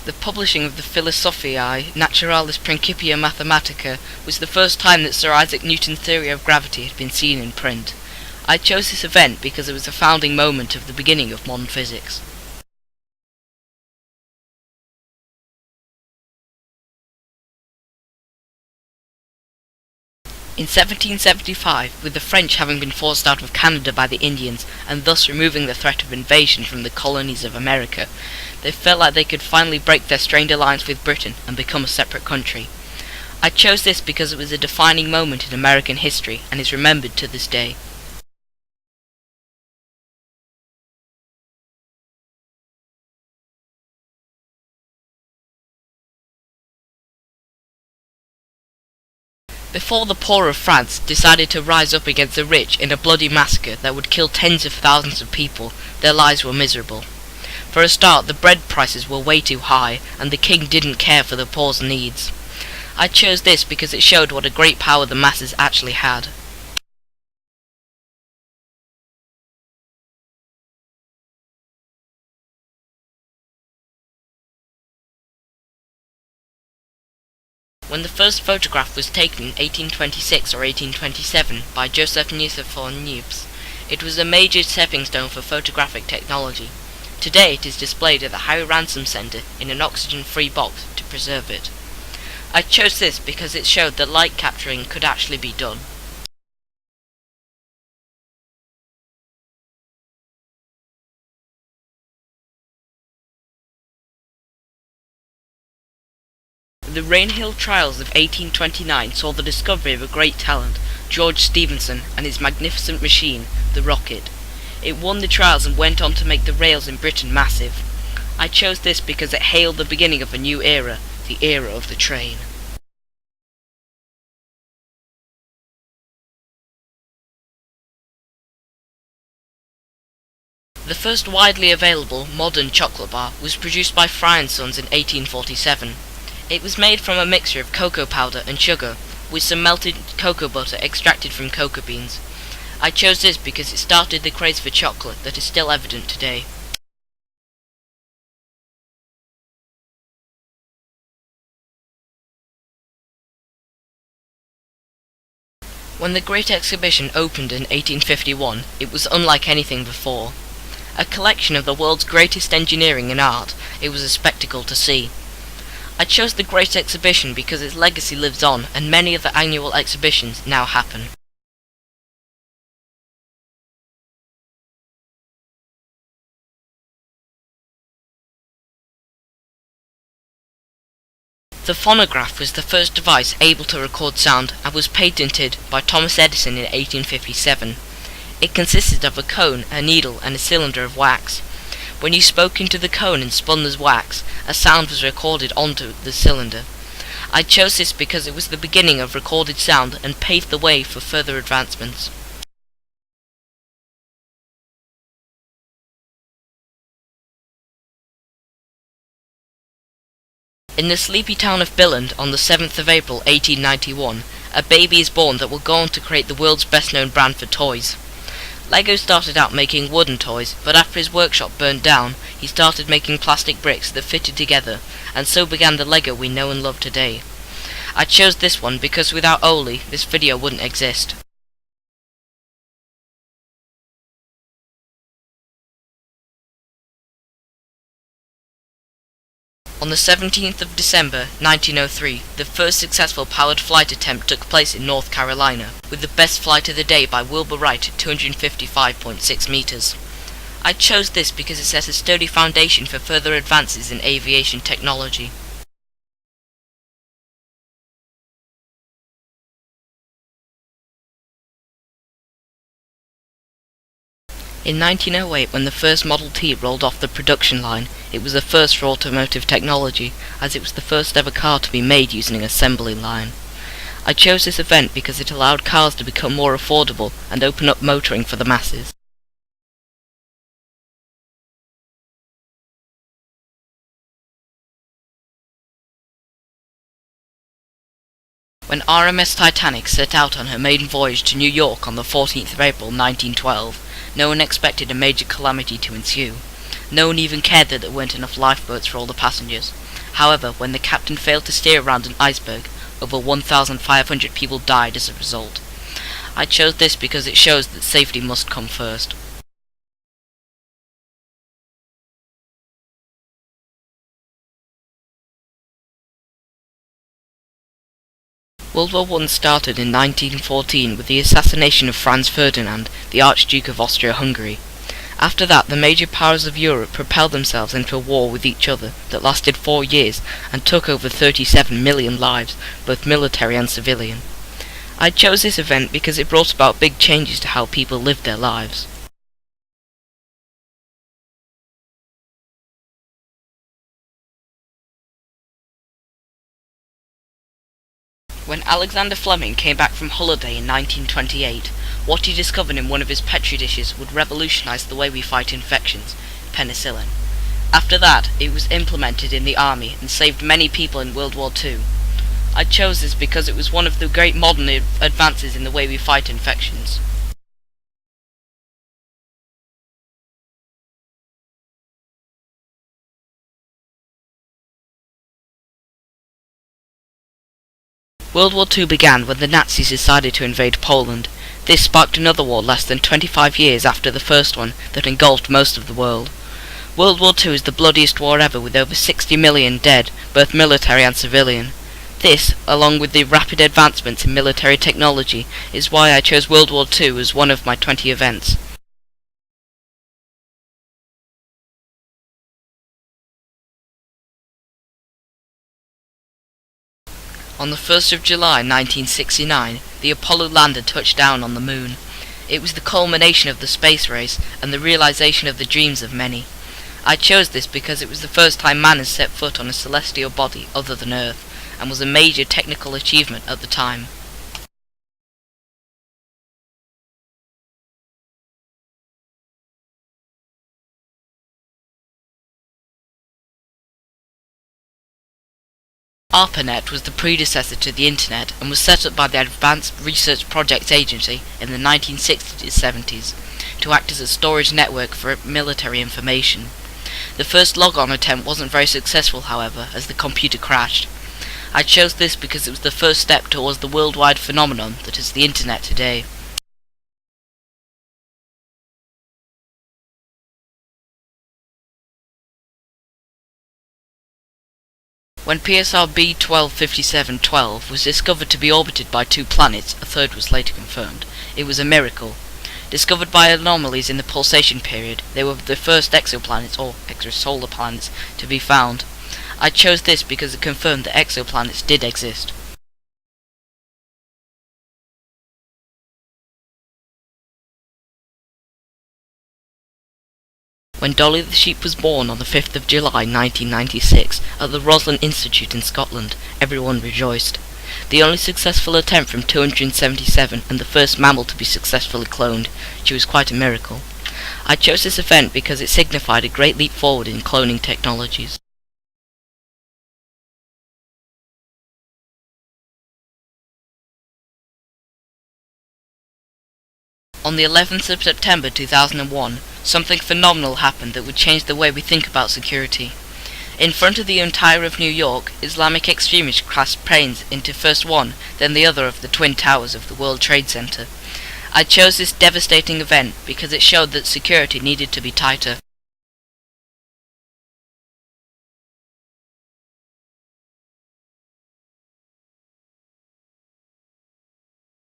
The publishing of the Philosophiae Naturalis Principia Mathematica was the first time that Sir Isaac Newton's theory of gravity had been seen in print. I chose this event because it was a founding moment of the beginning of modern physics. In 1775, with the French having been forced out of Canada by the Indians, and thus removing the threat of invasion from the colonies of America, they felt like they could finally break their strained alliance with Britain and become a separate country. I chose this because it was a defining moment in American history and is remembered to this day. Before the poor of France decided to rise up against the rich in a bloody massacre that would kill tens of thousands of people, their lives were miserable. For a start, the bread prices were way too high, and the king didn't care for the poor's needs. I chose this because it showed what a great power the masses actually had. When the first photograph was taken in 1826 or 1827 by Joseph Phonograph, it was a major stepping stone for photographic technology. Today it is displayed at the Harry Ransom Centre in an oxygen-free box to preserve it. I chose this because it showed that light capturing could actually be done. The Rainhill trials of 1829 saw the discovery of a great talent, George Stephenson, and his magnificent machine, the rocket. It won the trials and went on to make the rails in Britain massive. I chose this because it hailed the beginning of a new era, the era of the train. The first widely available modern chocolate bar was produced by Fry & Sons in 1847. It was made from a mixture of cocoa powder and sugar, with some melted cocoa butter extracted from cocoa beans. I chose this because it started the craze for chocolate that is still evident today. When the Great Exhibition opened in 1851, it was unlike anything before. A collection of the world's greatest engineering and art, it was a spectacle to see. I chose the Great Exhibition because its legacy lives on, and many of the annual exhibitions now happen. The phonograph was the first device able to record sound and was patented by Thomas Edison in 1857. It consisted of a cone, a needle, and a cylinder of wax. When you spoke into the cone and spun the wax, a sound was recorded onto the cylinder. I chose this because it was the beginning of recorded sound and paved the way for further advancements. In the sleepy town of Billund on the 7th of April 1891, a baby is born that will go on to create the world's best-known brand for toys. Lego started out making wooden toys, but after his workshop burned down, he started making plastic bricks that fitted together, and so began the Lego we know and love today. I chose this one because without Oli, this video wouldn't exist. On the 17th of December 1903, the first successful powered flight attempt took place in North Carolina, with the best flight of the day by Wilbur Wright at 255.6 meters. I chose this because it set a sturdy foundation for further advances in aviation technology. In 1908, when the first Model T rolled off the production line, it was a first for automotive technology, as it was the first ever car to be made using an assembly line. I chose this event because it allowed cars to become more affordable and open up motoring for the masses. When RMS Titanic set out on her maiden voyage to New York on the 14th of April 1912, no one expected a major calamity to ensue. No one even cared that there weren't enough lifeboats for all the passengers. However, when the captain failed to steer around an iceberg, over 1,500 people died as a result. I chose this because it shows that safety must come first. World War I started in 1914 with the assassination of Franz Ferdinand, the Archduke of Austria-Hungary. After that, the major powers of Europe propelled themselves into a war with each other that lasted 4 years and took over 37 million lives, both military and civilian. I chose this event because it brought about big changes to how people lived their lives. When Alexander Fleming came back from holiday in 1928, what he discovered in one of his petri dishes would revolutionise the way we fight infections, penicillin. After that, it was implemented in the army and saved many people in World War II. I chose this because it was one of the great modern advances in the way we fight infections. World War II began when the Nazis decided to invade Poland. This sparked another war less than 25 years after the first one that engulfed most of the world. World War II is the bloodiest war ever, with over 60 million dead, both military and civilian. This, along with the rapid advancements in military technology, is why I chose World War II as one of my 20 events. On the 1st of July 1969, the Apollo lander touched down on the Moon. It was the culmination of the space race and the realization of the dreams of many. I chose this because it was the first time man has set foot on a celestial body other than Earth, and was a major technical achievement at the time. ARPANET was the predecessor to the Internet and was set up by the Advanced Research Projects Agency in the 1960s-70s to act as a storage network for military information. The first logon attempt wasn't very successful, however, as the computer crashed. I chose this because it was the first step towards the worldwide phenomenon that is the Internet today. When PSR B125712 was discovered to be orbited by 2 planets, a third was later confirmed, it was a miracle. Discovered by anomalies in the pulsation period, they were the first exoplanets, or extrasolar planets, to be found. I chose this because it confirmed that exoplanets did exist. When Dolly the Sheep was born on the 5th of July 1996 at the Roslin Institute in Scotland, everyone rejoiced. The only successful attempt from 277 and the first mammal to be successfully cloned, she was quite a miracle. I chose this event because it signified a great leap forward in cloning technologies. On the 11th of September 2001, something phenomenal happened that would change the way we think about security. In front of the entire of New York, Islamic extremists crashed planes into first one, then the other of the Twin Towers of the World Trade Center. I chose this devastating event because it showed that security needed to be tighter.